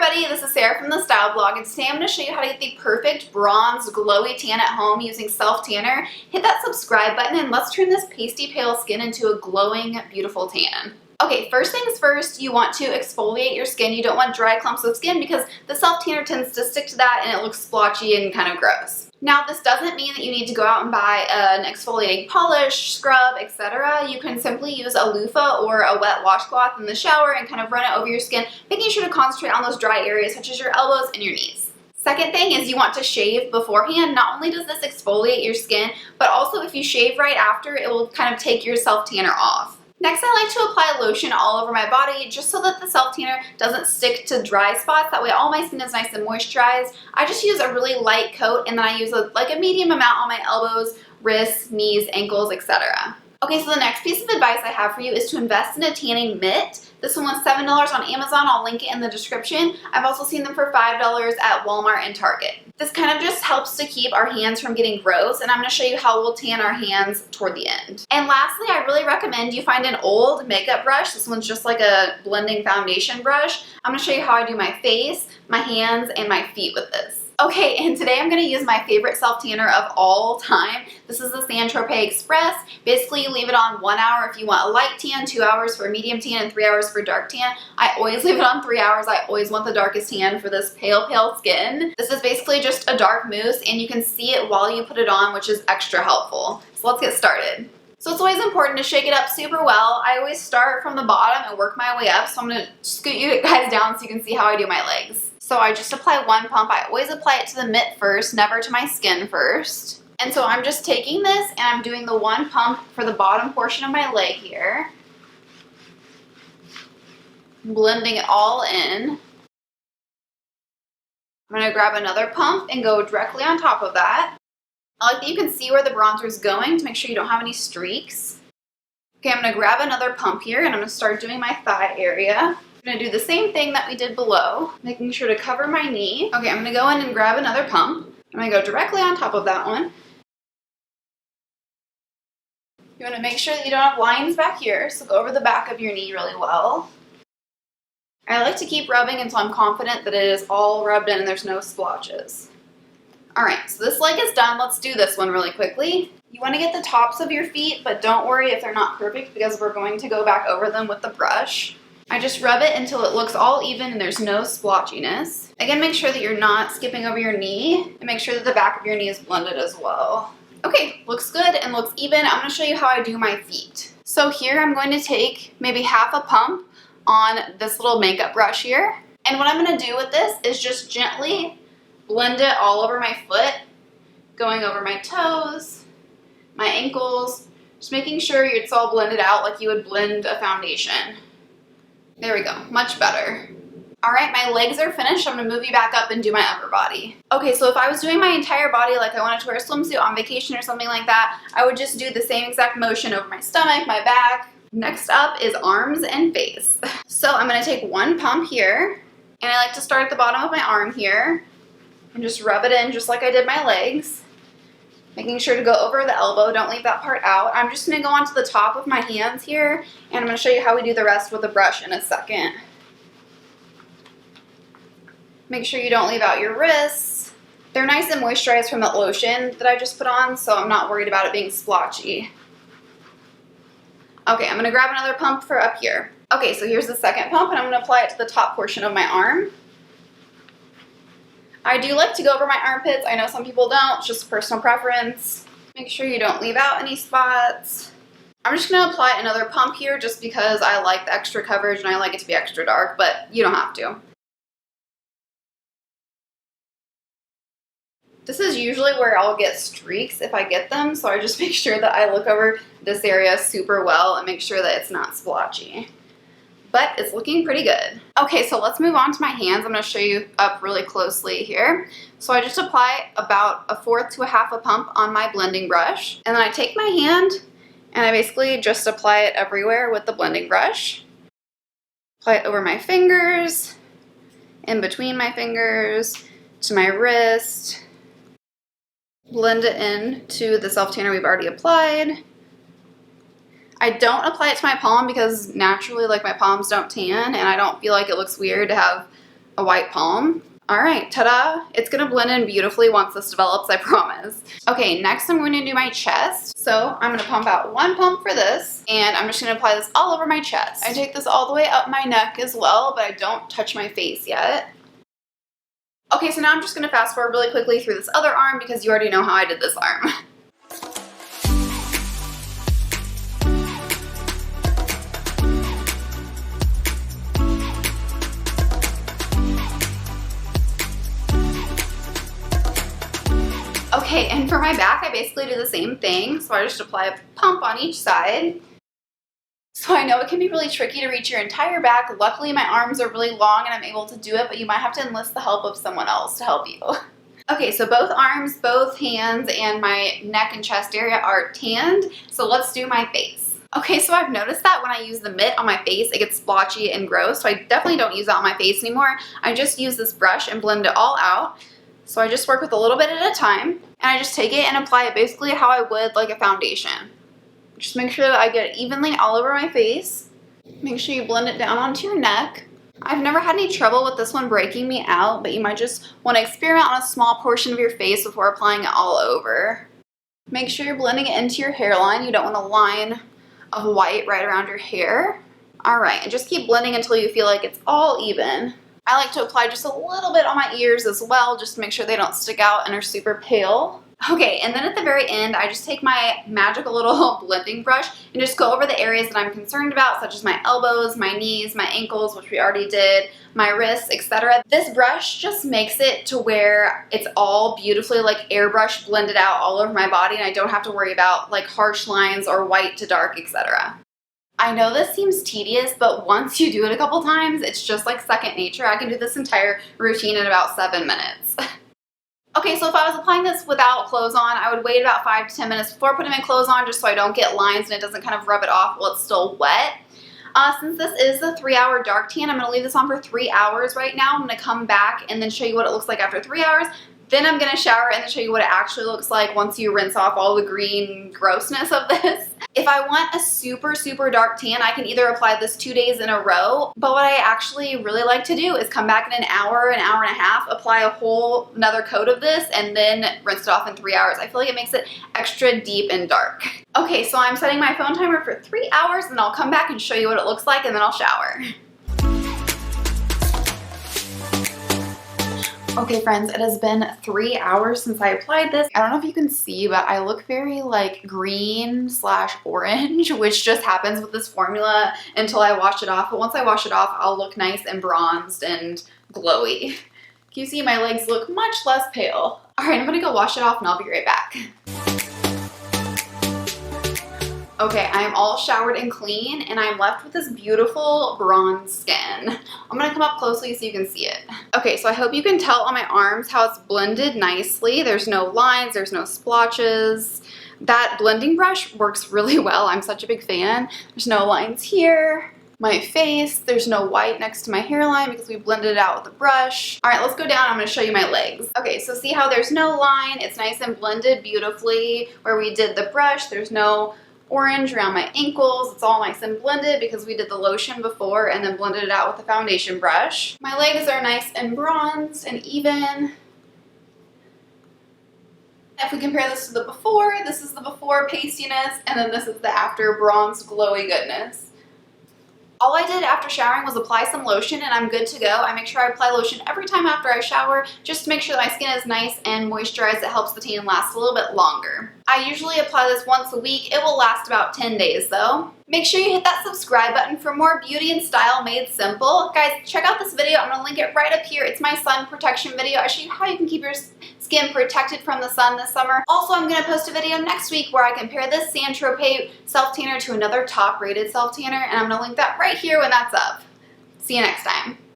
everybody, this is Sarah from the Style Blog, and today I'm going to show you how to get the perfect bronze glowy tan at home using self-tanner. Hit that subscribe button and let's turn this pasty pale skin into a glowing, beautiful tan. Okay, first things first, you want to exfoliate your skin. You don't want dry clumps of skin because the self-tanner tends to stick to that and it looks splotchy and kind of gross. Now, this doesn't mean that you need to go out and buy an exfoliating polish, scrub, etc. You can simply use a loofah or a wet washcloth in the shower and kind of run it over your skin, making sure to concentrate on those dry areas such as your elbows and your knees. Second thing is you want to shave beforehand. Not only does this exfoliate your skin, but also if you shave right after, it will kind of take your self-tanner off. Next, I like to apply lotion all over my body just so that the self-tanner doesn't stick to dry spots. That way all my skin is nice and moisturized. I just use a really light coat and then I use a medium amount on my elbows, wrists, knees, ankles, etc. Okay, so the next piece of advice I have for you is to invest in a tanning mitt. This one was $7 on Amazon. I'll link it in the description. I've also seen them for $5 at Walmart and Target. This kind of just helps to keep our hands from getting gross, and I'm going to show you how we'll tan our hands toward the end. And lastly, I really recommend you find an old makeup brush. This one's just like a blending foundation brush. I'm going to show you how I do my face, my hands, and my feet with this. Okay, and today I'm going to use my favorite self-tanner of all time. This is the Tropez Express. Basically, you leave it on 1 hour if you want a light tan, 2 hours for a medium tan, and 3 hours for dark tan. I always leave it on 3 hours. I always want the darkest tan for this pale, pale skin. This is basically just a dark mousse, and you can see it while you put it on, which is extra helpful. So let's get started. So it's always important to shake it up super well. I always start from the bottom and work my way up, so I'm going to scoot you guys down so you can see how I do my legs. So I just apply one pump. I always apply it to the mitt first, never to my skin first. And so I'm just taking this and I'm doing the one pump for the bottom portion of my leg here. Blending it all in. I'm going to grab another pump and go directly on top of that. I like that you can see where the bronzer is going to make sure you don't have any streaks. Okay, I'm going to grab another pump here and I'm going to start doing my thigh area. I'm going to do the same thing that we did below, making sure to cover my knee. Okay, I'm going to go in and grab another pump. I'm going to go directly on top of that one. You want to make sure that you don't have lines back here, so go over the back of your knee really well. I like to keep rubbing until I'm confident that it is all rubbed in and there's no splotches. Alright, so this leg is done. Let's do this one really quickly. You want to get the tops of your feet, but don't worry if they're not perfect because we're going to go back over them with the brush. I just rub it until it looks all even and there's no splotchiness. Again, make sure that you're not skipping over your knee and make sure that the back of your knee is blended as well. Okay, looks good and looks even. I'm going to show you how I do my feet. So here I'm going to take maybe half a pump on this little makeup brush here. And what I'm going to do with this is just gently blend it all over my foot, going over my toes, my ankles, just making sure it's all blended out like you would blend a foundation. There we go, much better. All right, my legs are finished. I'm gonna move you back up and do my upper body. Okay, so if I was doing my entire body, like I wanted to wear a swimsuit on vacation or something like that, I would just do the same exact motion over my stomach, my back. Next up is arms and face. So I'm gonna take one pump here, and I like to start at the bottom of my arm here, and just rub it in just like I did my legs. Making sure to go over the elbow, don't leave that part out. I'm just gonna go onto the top of my hands here, and I'm gonna show you how we do the rest with the brush in a second. Make sure you don't leave out your wrists. They're nice and moisturized from the lotion that I just put on, so I'm not worried about it being splotchy. Okay, I'm gonna grab another pump for up here. Okay, so here's the second pump, and I'm gonna apply it to the top portion of my arm. I do like to go over my armpits. I know some people don't, it's just personal preference. Make sure you don't leave out any spots. I'm just gonna apply another pump here just because I like the extra coverage and I like it to be extra dark, but you don't have to. This is usually where I'll get streaks if I get them, so I just make sure that I look over this area super well and make sure that it's not splotchy. But it's looking pretty good. Okay, so let's move on to my hands. I'm gonna show you up really closely here. So I just apply about 1/4 to 1/2 a pump on my blending brush. And then I take my hand and I basically just apply it everywhere with the blending brush. Apply it over my fingers, in between my fingers, to my wrist. Blend it in to the self-tanner we've already applied. I don't apply it to my palm because naturally, like, my palms don't tan, and I don't feel like it looks weird to have a white palm. All right, ta-da. It's gonna blend in beautifully once this develops, I promise. Okay, next I'm going to do my chest. So I'm gonna pump out one pump for this, and I'm just gonna apply this all over my chest. I take this all the way up my neck as well, but I don't touch my face yet. Okay, so now I'm just gonna fast forward really quickly through this other arm because you already know how I did this arm. Okay, and for my back, I basically do the same thing. So I just apply a pump on each side. So I know it can be really tricky to reach your entire back. Luckily, my arms are really long and I'm able to do it, but you might have to enlist the help of someone else to help you. Okay, so both arms, both hands, and my neck and chest area are tanned. So let's do my face. Okay, so I've noticed that when I use the mitt on my face, it gets splotchy and gross. So I definitely don't use that on my face anymore. I just use this brush and blend it all out. So I just work with a little bit at a time, and I just take it and apply it basically how I would like a foundation. Just make sure that I get it evenly all over my face. Make sure you blend it down onto your neck. I've never had any trouble with this one breaking me out, but you might just want to experiment on a small portion of your face before applying it all over. Make sure you're blending it into your hairline. You don't want a line of white right around your hair. All right, and just keep blending until you feel like it's all even. I like to apply just a little bit on my ears as well, just to make sure they don't stick out and are super pale. Okay, and then at the very end, I just take my magical little blending brush and just go over the areas that I'm concerned about, such as my elbows, my knees, my ankles, which we already did, my wrists, etc. This brush just makes it to where it's all beautifully like airbrush blended out all over my body, and I don't have to worry about like harsh lines or white to dark, etc. I know this seems tedious, but once you do it a couple times, it's just like second nature. I can do this entire routine in about 7 minutes. Okay, so if I was applying this without clothes on, I would wait about 5 to 10 minutes before putting my clothes on just so I don't get lines and it doesn't kind of rub it off while it's still wet. Since this is the 3-hour dark tan, I'm going to leave this on for 3 hours right now. I'm going to come back and then show you what it looks like after 3 hours. Then I'm going to shower and then show you what it actually looks like once you rinse off all the green grossness of this. If I want a super, super dark tan, I can either apply this 2 days in a row, but what I actually really like to do is come back in an hour and a half, apply a whole another coat of this, and then rinse it off in 3 hours. I feel like it makes it extra deep and dark. Okay, so I'm setting my phone timer for 3 hours, and I'll come back and show you what it looks like, and then I'll shower. Okay friends, it has been 3 hours since I applied this. I don't know if you can see, but I look very like green/orange, which just happens with this formula until I wash it off. But once I wash it off, I'll look nice and bronzed and glowy. Can you see my legs look much less pale? All right, I'm gonna go wash it off and I'll be right back. Okay, I am all showered and clean, and I'm left with this beautiful bronze skin. I'm gonna come up closely so you can see it. Okay, so I hope you can tell on my arms how it's blended nicely. There's no lines, there's no splotches. That blending brush works really well. I'm such a big fan. There's no lines here. My face, there's no white next to my hairline because we blended it out with a brush. All right, let's go down. I'm gonna show you my legs. Okay, so see how there's no line? It's nice and blended beautifully. Where we did the brush, there's no orange around my ankles. It's all nice and blended because we did the lotion before and then blended it out with the foundation brush. My legs are nice and bronzed and even. If we compare this to the before, this is the before pastiness, and then this is the after bronzed glowy goodness. All I did after showering was apply some lotion and I'm good to go. I make sure I apply lotion every time after I shower just to make sure that my skin is nice and moisturized. It helps the tan last a little bit longer. I usually apply this once a week. It will last about 10 days though. Make sure you hit that subscribe button for more beauty and style made simple. Guys, check out this video. I'm going to link it right up here. It's my sun protection video. I show you how you can keep your skin protected from the sun this summer. Also, I'm going to post a video next week where I compare this Tropez self-tanner to another top rated self-tanner, and I'm going to link that right here when that's up. See you next time.